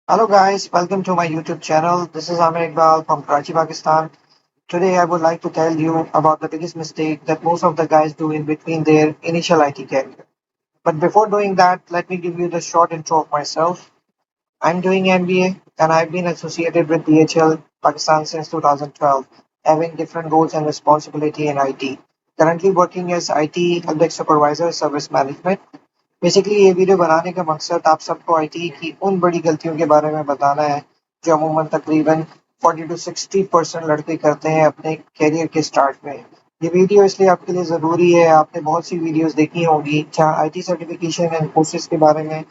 Hello guys, welcome to my YouTube channel. This is Amir Iqbal from Karachi, Pakistan. Today I would like to tell you about the biggest mistake that most of the guys do in between their initial IT career. But before doing that, let me give you the short intro of myself. I'm doing MBA and I've been associated with DHL Pakistan since 2012, having different roles and responsibility in IT. Currently working as IT helpdesk supervisor, service management. Basically ये video बनाने का मकसद आप सबको IT की उन बड़ी गलतियों के बारे में बताना है जो अमूमन तकरीबन 40 टू 60% लड़के करते हैं अपने करियर के स्टार्ट में। ये वीडियो इसलिए आपके लिए ज़रूरी है, आपने बहुत सी वीडियोस देखी होंगी जहां आईटी सर्टिफिकेशन एंड कोर्सेज के बारे में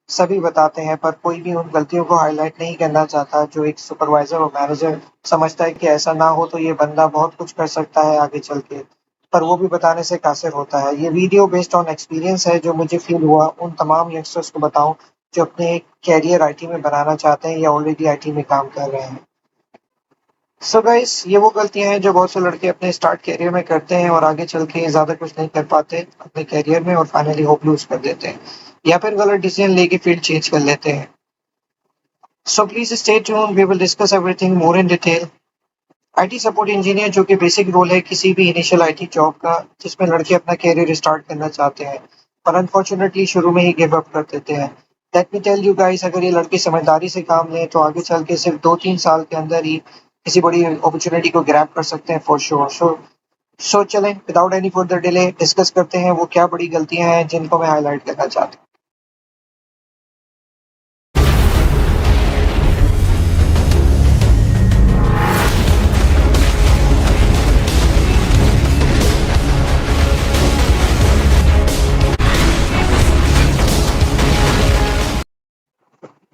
सभी बताते हैं, पर कोई भी उन गलतियों को हाईलाइट नहीं करना चाहता जो एक सुपरवाइजर और मैनेजर समझता है कि ऐसा ना हो तो ये बंदा बहुत कुछ कर सकता है आगे चल के, पर वो भी बताने से कासिर होता है। ये वीडियो बेस्ड ऑन एक्सपीरियंस है जो मुझे फील हुआ उन तमाम यंगस्टर्स को बताऊं जो अपने एक कैरियर आईटी में बनाना चाहते हैं या ऑलरेडी आईटी में काम कर रहे हैं। सो गाइस, ये वो गलतियां हैं जो बहुत से लड़के अपने स्टार्ट कैरियर में करते हैं और आगे चल के ज़्यादा कुछ नहीं कर पाते अपने कैरियर में और फाइनली होप लूज कर देते हैं या फिर गलत डिसीजन लेके फील्ड चेंज कर लेते हैं। So please stay tuned, we will discuss everything more in detail. IT support engineer जो कि बेसिक रोल है किसी भी इनिशियल आईटी जॉब का जिसमें लड़के अपना कैरियर स्टार्ट करना चाहते हैं पर अनफॉर्चुनेटली शुरू में ही गिव अप कर देते हैं। Let me tell you guys, अगर ये लड़के समझदारी से काम लें तो आगे चल के सिर्फ 2-3 साल के अंदर ही किसी बड़ी अपॉर्चुनिटी को ग्रैब कर सकते हैं फॉर श्योर। सो चलें, without any further delay discuss करते हैं वो क्या बड़ी गलतियां हैं जिनको मैं हाईलाइट करना चाहता हूँ।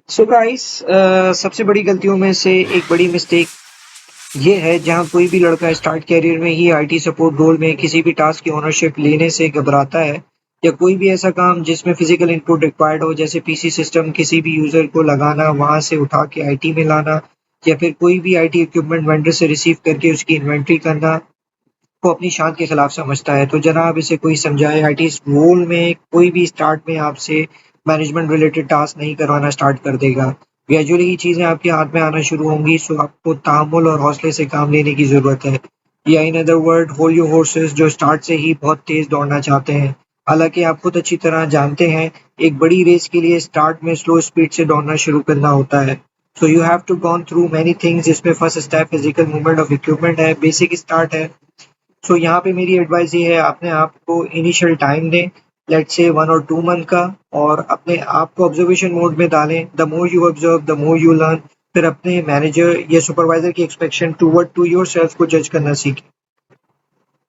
सो गाइस, सबसे बड़ी गलतियों में से एक बड़ी मिस्टेक ये है जहां कोई भी लड़का स्टार्ट कैरियर में ही आईटी सपोर्ट रोल में किसी भी टास्क की ओनरशिप लेने से घबराता है या कोई भी ऐसा काम जिसमें फिजिकल इनपुट रिक्वायर्ड हो, जैसे पीसी सिस्टम किसी भी यूजर को लगाना, वहां से उठा के आईटी में लाना या फिर कोई भी आईटी इक्विपमेंट वेंडर से रिसीव करके उसकी इन्वेंट्री करना, को अपनी शान के खिलाफ समझता है। तो जनाब इसे कोई समझाए, आईटी रोल में कोई भी स्टार्ट में आपसे मैनेजमेंट रिलेटेड टास्क नहीं करवाना स्टार्ट कर देगा। ग्रेजुअली ही चीज़ें आपके हाथ में आना शुरू होंगी, सो आपको तहम्मुल और हौसले से काम लेने की ज़रूरत है। या in other word, hold your horses जो स्टार्ट से ही बहुत तेज़ दौड़ना चाहते हैं। हालांकि आप खुद अच्छी तरह जानते हैं एक बड़ी रेस के लिए स्टार्ट में स्लो स्पीड से दौड़ना शुरू करना होता है। So you have to gone through many things, जिसमें first step physical movement of equipment है, बेसिक स्टार्ट है। सो यहाँ पे मेरी एडवाइस ये है, अपने आप को इनिशियल टाइम दें, लेट्स से 1 और 2 मंथ का, और अपने आप को ऑब्जर्वेशन मोड में डालें। The more you observe the more you learn. फिर अपने मैनेजर या सुपरवाइजर की expectation toward to yourself को जज करना सीखें।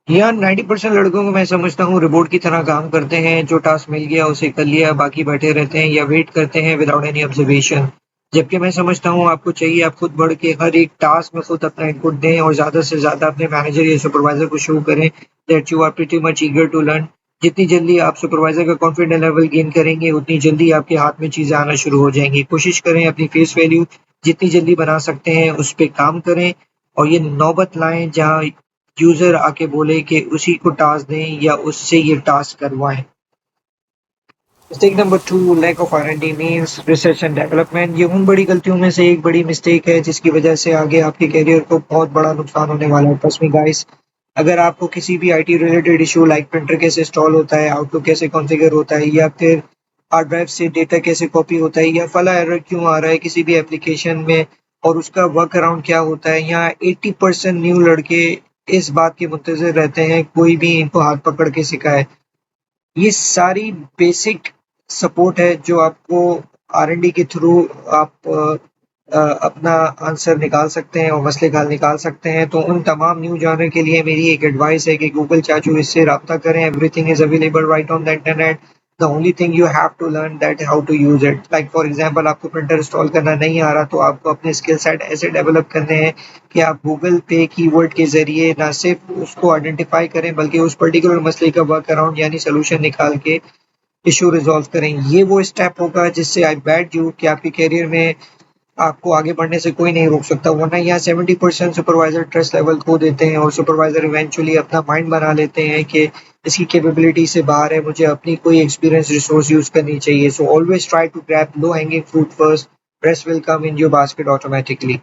यहाँ 90% लड़कों को मैं समझता हूँ रिपोर्ट की तरह काम करते हैं, जो टास्क मिल गया उसे कर लिया, बाकी बैठे रहते हैं या वेट करते हैं विदाउट एनी ऑब्जर्वेशन। जबकि मैं समझता हूँ आपको चाहिए आप खुद बढ़ के हर एक टास्क में खुद अपना इनपुट दें और ज़्यादा से ज़्यादा अपने मैनेजर या सुपरवाइजर को शो करें that you are pretty much eager to learn. जितनी जल्दी आप सुपरवाइजर का कॉन्फिडेंस लेवल गेन करेंगे उतनी जल्दी आपके हाथ में चीज़ें आना शुरू हो जाएंगी। कोशिश करें अपनी फेस वैल्यू जितनी जल्दी बना सकते हैं उस पर काम करें और ये नौबत लाएं जहाँ यूजर आके बोले कि उसी को टास्क दें या उससे ये टास्क करवाएं। Mistake number 2, lack of R&D means research and development. ये उन बड़ी गलतियों में से एक बड़ी मिस्टेक है जिसकी वजह से आगे आपके करियर को बहुत बड़ा नुकसान होने वाला है। ट्रस्ट मी गाइस, अगर आपको किसी भी IT related issue like printer कैसे इंस्टॉल होता है, आउटलुक कैसे कॉन्फ़िगर होता है, या फिर हार्ड ड्राइव से डेटा कैसे कॉपी होता है, या फला एरर क्यों आ रहा है किसी भी एप्लीकेशन में और उसका वर्क अराउंड क्या होता है, यहाँ 80% न्यू लड़के इस बात के मुंतज़िर रहते हैं कोई भी इनको हाथ पकड़ के सिखाए। ये सारी बेसिक सपोर्ट है जो आपको R&D के थ्रू आप अपना आंसर निकाल सकते हैं और मसले का हल निकाल सकते हैं। तो उन तमाम न्यू जानने के लिए मेरी एक एडवाइस है कि गूगल चाचू इससे रब्ता करें। Everything is available right on the internet. The only thing you have to learn that how to use it. Like for example आपको प्रिंटर इंस्टॉल करना नहीं आ रहा तो आपको अपने स्किल सेट ऐसे डेवलप करने हैं कि आप गूगल पे कीवर्ड के ज़रिए ना सिर्फ उसको आइडेंटिफाई करें बल्कि उस पर्टिकुलर मसले का वर्क अराउंड यानी सॉल्यूशन निकाल के इश्यू रिज़ॉल्व करें। ये वो स्टेप होगा जिससे आई बेट यू कि आपके करियर में आपको आगे बढ़ने से कोई नहीं रोक सकता। वरना यहाँ 70% सुपरवाइजर ट्रस्ट लेवल खो देते हैं और सुपरवाइजर इवेंचुअली अपना माइंड बना लेते हैं कि इसकी कैपेबिलिटी से बाहर है, मुझे अपनी कोई एक्सपीरियंस रिसोर्स यूज करनी चाहिए। So always try to grab low hanging fruit first, rest will come in your basket automatically.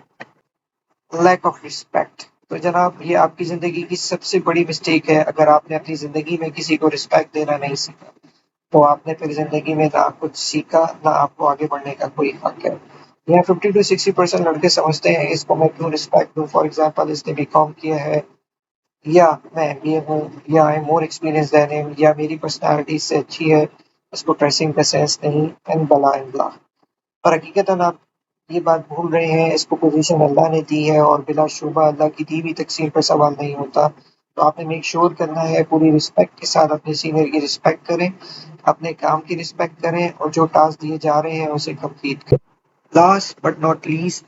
Lack of respect, तो जनाब ये आपकी जिंदगी की सबसे बड़ी मिस्टेक है। अगर आपने अपनी जिंदगी में किसी को रिस्पेक्ट देना नहीं सीखा तो आपने फिर जिंदगी में ना कुछ सीखा ना आपको आगे बढ़ने का कोई हक है। यहाँ 50 to 60% लड़के समझते हैं इसको मैं क्यों रिस्पेक्ट दूं। फॉर एग्जाम्पल इसने बीकॉम किया है या मैं एमबीए हूँ या I am more experience than him या मेरी पर्सनालिटी इससे अच्छी है, इसको ड्रेसिंग का सेंस नहीं, एंड ब्ला। पर हकीकतन आप ये बात भूल रहे हैं, इसको पोजीशन अल्लाह ने दी है और बिलाशुबा अल्लाह की दी हुई तकसीर पर सवाल नहीं होता। तो आपने मेक श्योर करना है पूरी रिस्पेक्ट के साथ अपने सीनियर की रिस्पेक्ट करें, अपने काम की रिस्पेक्ट करें और जो टास्क दिए जा रहे हैं उसे कंप्लीट करें। Last but not least,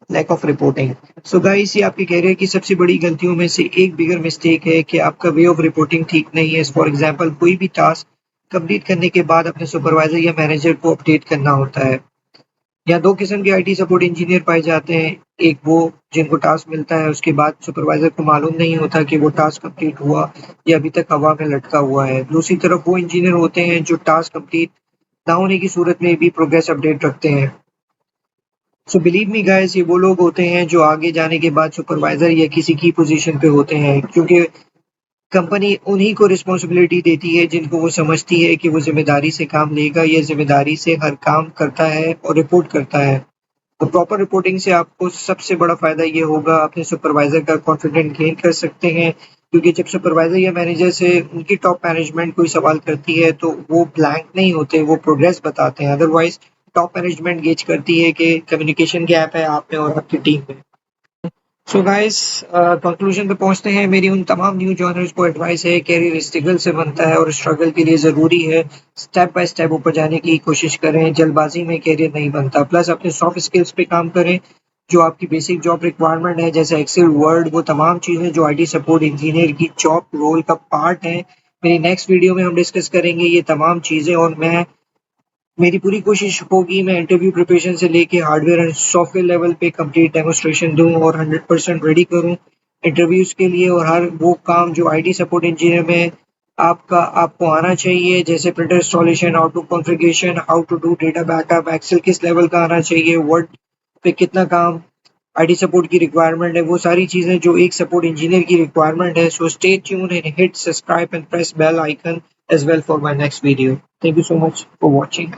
lack of reporting. So guys ये आपके करियर की सबसे बड़ी गलतियों में से एक बिगर मिस्टेक है कि आपका वे ऑफ रिपोर्टिंग ठीक नहीं है। फॉर एग्जांपल कोई भी टास्क कंप्लीट करने के बाद अपने सुपरवाइजर या मैनेजर को अपडेट करना होता है। यहाँ दो किस्म के आईटी सपोर्ट इंजीनियर पाए जाते हैं। एक वो जिनको टास्क मिलता है उसके बाद सुपरवाइजर को मालूम नहीं होता कि वो टास्क कंप्लीट हुआ या अभी तक हवा में लटका हुआ है। दूसरी तरफ वो इंजीनियर होते हैं जो टास्क कंप्लीट ना होने की सूरत में भी प्रोग्रेस अपडेट रखते हैं। सो बिलीव मी गाइस ये वो लोग होते हैं जो आगे जाने के बाद सुपरवाइजर या किसी की पोजीशन पे होते हैं, क्योंकि कंपनी उन्हीं को रिस्पॉन्सिबिलिटी देती है जिनको वो समझती है कि वो जिम्मेदारी से काम लेगा, या जिम्मेदारी से हर काम करता है और रिपोर्ट करता है। तो प्रॉपर रिपोर्टिंग से आपको सबसे बड़ा फायदा ये होगा, अपने सुपरवाइजर का कॉन्फिडेंट गेन कर सकते हैं, क्योंकि जब सुपरवाइजर या मैनेजर से उनकी टॉप मैनेजमेंट कोई सवाल करती है तो वो ब्लैंक नहीं होते, वो प्रोग्रेस बताते हैं। अदरवाइज टॉप मैनेजमेंट गेज करती है कि कम्युनिकेशन गैप है आप में और आपकी टीम में। सो गाइस कंक्लूजन पे पहुंचते हैं। मेरी उन तमाम न्यू जॉनर्स को एडवाइस है, कैरियर स्ट्रगल से बनता है और स्ट्रगल के लिए ज़रूरी है स्टेप बाय स्टेप ऊपर जाने की कोशिश करें। जल्दबाजी में कैरियर नहीं बनता। प्लस अपने सॉफ्ट स्किल्स पे काम करें, जो आपकी बेसिक जॉब रिक्वायरमेंट है जैसे एक्सेल, वर्ड, वो तमाम चीज़ें जो आईटी सपोर्ट इंजीनियर की जॉब रोल का पार्ट है। मेरी नेक्स्ट वीडियो में हम डिस्कस करेंगे ये तमाम चीज़ें और मैं मेरी पूरी कोशिश होगी मैं इंटरव्यू प्रिपरेशन से लेके हार्डवेयर एंड सॉफ्टवेयर लेवल पे कंप्लीट डेमोन्स्ट्रेशन दूं और 100% रेडी करूं इंटरव्यूज के लिए। और हर वो काम जो आईटी सपोर्ट इंजीनियर में आपको आना चाहिए, जैसे printer installation, Outlook configuration, how to do data backup, Excel किस लेवल का आना चाहिए, वर्ड पे कितना काम आईटी सपोर्ट की रिक्वायरमेंट है, वो सारी चीज़ें जो एक सपोर्ट इंजीनियर की रिक्वायरमेंट है। So stay tune and hit subscribe and press bell icon as well for my next video. Thank you so much for watching.